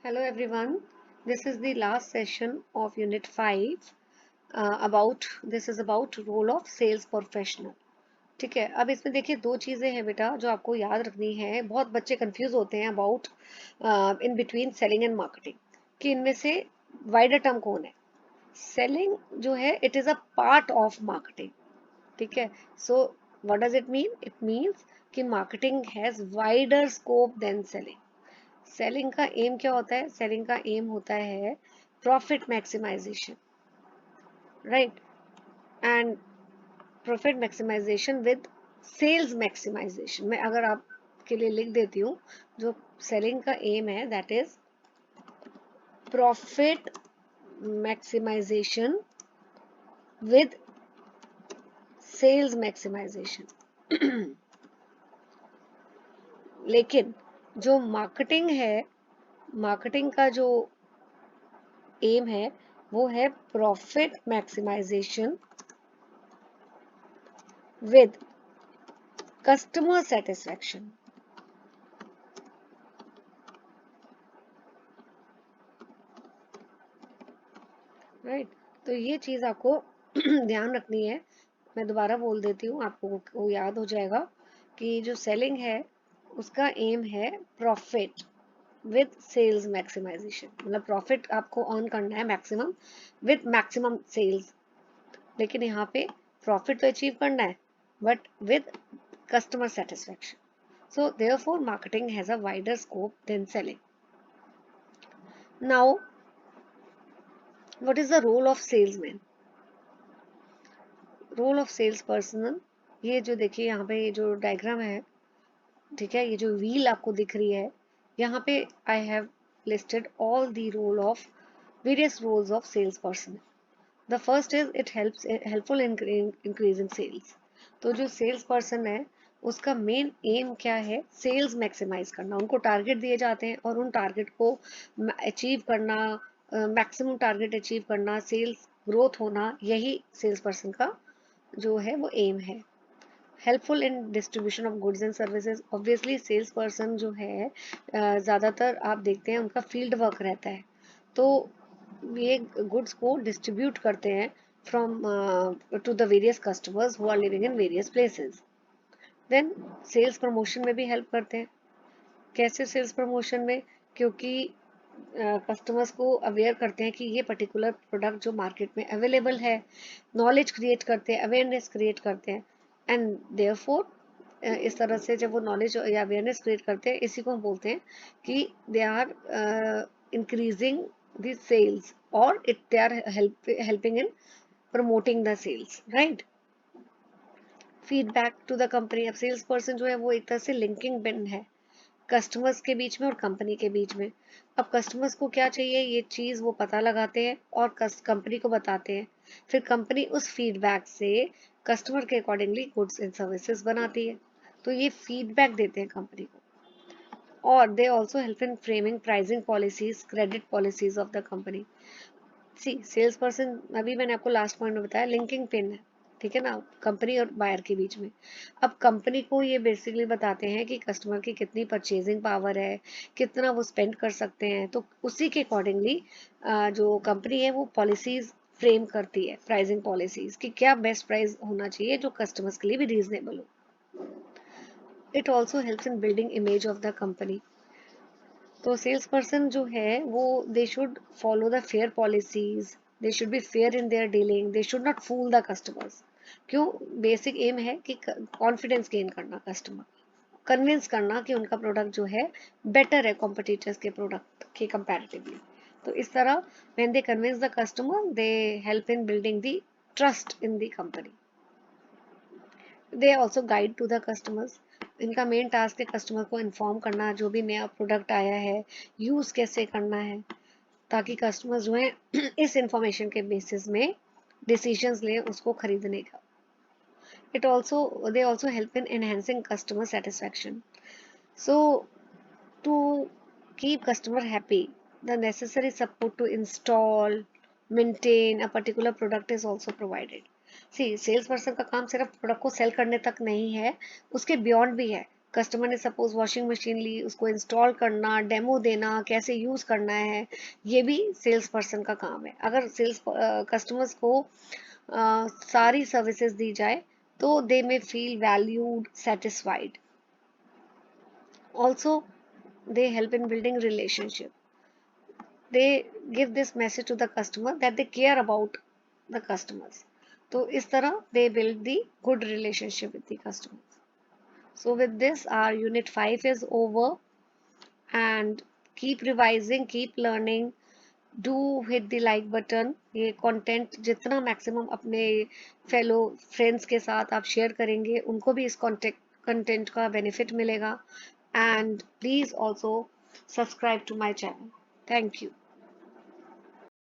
Hello everyone. This is the last session of Unit 5 about this is about role of sales professional. ठीक है, अब इसमें देखिए दो चीजें हैं बेटा जो आपको याद रखनी है. बहुत बच्चे कंफ्यूज होते हैं about in between selling and marketing कि इनमें से वाइडर टर्म कौन है. सेलिंग जो है it is a part of marketing. ठीक है. So what does it mean? It means कि marketing has wider scope than selling. Selling का एम क्या होता है? सेलिंग का एम होता है profit maximisation, right? And profit maximisation with sales maximisation. मैं अगर आपके लिए लिख देती हूँ, जो सेलिंग का एम है that is profit maximisation with sales maximization. लेकिन जो मार्केटिंग है, मार्केटिंग का जो एम है वो है profit maximization with customer satisfaction. Right? तो ये चीज आपको ध्यान रखनी है. मैं दोबारा बोल देती हूँ, आपको वो याद हो जाएगा कि जो सेलिंग है उसका एम है प्रॉफिट विद सेल्स मैक्सिमाइजेशन. मतलब प्रॉफिट आपको अर्न करना है मैक्सिमम विद मैक्सिमम सेल्स. लेकिन यहाँ पे प्रॉफिट तो अचीव करना है but with customer satisfaction. So therefore marketing has a wider scope than selling. Now what is the role of salesman? Role of sales person, ये जो देखिए यहाँ पे ये जो डायग्राम है, ठीक है, ये जो व्हील आपको दिख रही है यहाँ पे I have listed all the role of various roles of sales person. The first is it helpful in increasing sales. तो जो सेल्स पर्सन है उसका मेन एम क्या है? सेल्स मैक्सिमाइज करना. उनको टारगेट दिए जाते हैं और उन टारगेट को अचीव करना, मैक्सिमम टारगेट अचीव करना, सेल्स ग्रोथ होना, यही सेल्स पर्सन का जो है वो एम है. Helpful in distribution of goods and services. Obviously sales person जो है ज़्यादातर आप देखते हैं उनका फील्ड वर्क रहता है, तो ये गुड्स को डिस्ट्रीब्यूट करते हैं from to the various customers who are living in various places. Then sales promotion में भी हेल्प करते हैं. कैसे सेल्स प्रमोशन में? क्योंकि कस्टमर्स को अवेयर करते हैं कि ये पर्टिकुलर प्रोडक्ट जो मार्केट में अवेलेबल है, नॉलेज क्रिएट करते हैं, अवेयरनेस क्रिएट करते हैं. एंड देयरफॉर इस तरह से जब वो नॉलेज या अवेयरनेस क्रिएट करते हैं, इसी को हम बोलते हैं कि they are increasing the sales और it they are helping in promoting the sales, right? Feedback to the company. अब सेल्स पर्सन जो है वो एक तरह से लिंकिंग पिन है कस्टमर्स के बीच में और कंपनी के बीच में. अब कस्टमर्स को क्या चाहिए ये चीज़ वो पता लगाते हैं और कंपनी को बताते हैं. फिर कंपनी उस फीडबैक से कस्टमर के अकॉर्डिंगली गुड्स एंड सर्विसेज बनाती है. तो ये फीडबैक देते हैं कंपनी को. और they also help in framing pricing policies, credit policies of the company. See sales person, अभी मैंने आपको लास्ट पॉइंट में बताया, लिंकिंग पिन है, ठीक है ना, कंपनी और बायर के बीच में. अब कंपनी को ये बेसिकली बताते हैं कि कस्टमर की कितनी परचेजिंग पावर है, कितना वो स्पेंड कर सकते हैं. तो उसी के अकॉर्डिंगली जो कंपनी है वो पॉलिसीज फ्रेम करती है, प्राइसिंग पॉलिसीज, कि क्या बेस्ट प्राइस होना चाहिए जो कस्टमर्स के लिए भी रीजनेबल हो. It also helps in building image of the company. तो सेल्स पर्सन जो है वो they should follow the fair policies, they should be fair in their dealing, they should not fool the customers. क्यों? Basic aim है कि confidence gain करना, customer convince करना कि उनका प्रोडक्ट जो है बेटर है कॉम्पिटिटर्स के प्रोडक्ट के कंपैरेटिवली. तो इस तरह when they convince the customer they help in building the trust in the company. They also guide to the customers. इनका मेन टास्क है कस्टमर को इन्फॉर्म करना, जो भी नया प्रोडक्ट आया है यूज़ कैसे करना है, ताकि कस्टमर जो है इस इंफॉर्मेशन के बेसिस में डिसीजंस लें उसको खरीदने का. It also they also help in enhancing customer satisfaction. So to keep customer happy the necessary support to install, maintain a particular product is also provided. See sales person का काम सिर्फ product को cell करने तक नहीं है, उसके beyond भी है. कस्टमर ने सपोज वॉशिंग मशीन ली, उसको इंस्टॉल करना, डेमो देना, कैसे यूज़ करना है, ये भी सेल्स पर्सन का काम है। अगर सेल्स कस्टमर्स को सारी सर्विसेज दी जाए तो they may feel valued, satisfied. Also they help in building relationship. They give this message to the customer that they care about the customers. तो इस तरह they build the good relationship with the customers. So with this our unit 5 is over, and keep revising, keep learning. Do hit the like button. ये content जितना maximum अपने fellow friends के साथ आप share करेंगे, उनको भी इस content का benefit मिलेगा. And please also subscribe to my channel. Thank you.